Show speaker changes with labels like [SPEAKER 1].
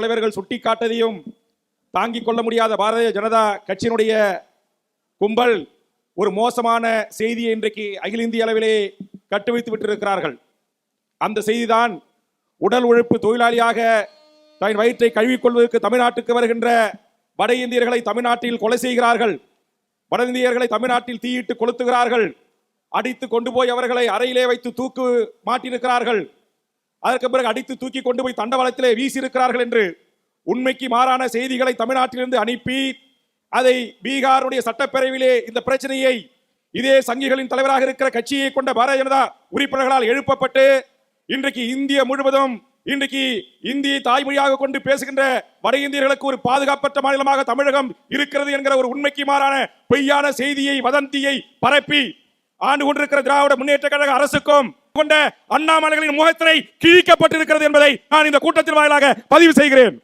[SPEAKER 1] தலைவர்கள் சுட்டிக்காட்டதையும் தாங்கிக் கொள்ள முடியாத பாரதிய ஜனதா கட்சியினுடைய கும்பல் ஒரு மோசமான செய்தியை இன்றைக்கு அகில இந்திய அளவிலே கட்டுவித்து விட்டிருக்கிறார்கள். அந்த செய்திதான் உடல் உழைப்பு தொழிலாளியாக தன் வயிற்றை கழுவிக்கொள்வதற்கு தமிழ்நாட்டுக்கு வருகின்ற வட இந்தியர்களை தமிழ்நாட்டில் கொலை செய்கிறார்கள். வட இந்தியர்களை தமிழ்நாட்டில் தீயிட்டு கொளுத்துகிறார்கள். அடித்து கொண்டு போய் அவர்களை அறையிலே வைத்து தூக்கு மாட்டியிருக்கிறார்கள். அதற்கு பிறகு அடித்து தூக்கி கொண்டு போய் தண்டவாளத்திலே வீசியிருக்கிறார்கள் என்று உண்மைக்கு மாறான செய்திகளை தமிழ்நாட்டிலிருந்து அனுப்பி அதை பீகாருடைய சட்டப்பேரவையிலே இந்த பிரச்சனையை இதே சங்கிகளின் தலைவராக இருக்கிற கட்சியை கொண்ட பாரதிய ஜனதா உறுப்பினர்களால் எழுப்பப்பட்டு இன்றைக்கு இந்திய முழுவதும் இன்றைக்கு இந்தியை தாய்மொழியாக கொண்டு பேசுகின்ற வட இந்தியர்களுக்கு ஒரு பாதுகாப்பற்ற மாநிலமாக தமிழகம் இருக்கிறது என்கிற ஒரு உண்மைக்கு மாறான பொய்யான செய்தியை வதந்தியை பரப்பி ஆண்டு கொண்டிருக்கிற திராவிட முன்னேற்ற கழக அரசுக்கும் கொண்ட அண்ணாமலைகளின் முகத்திரை கிழிக்கப்பட்டிருக்கிறது என்பதை நான் இந்த கூட்டத்தின் வாயிலாக பதிவு செய்கிறேன்.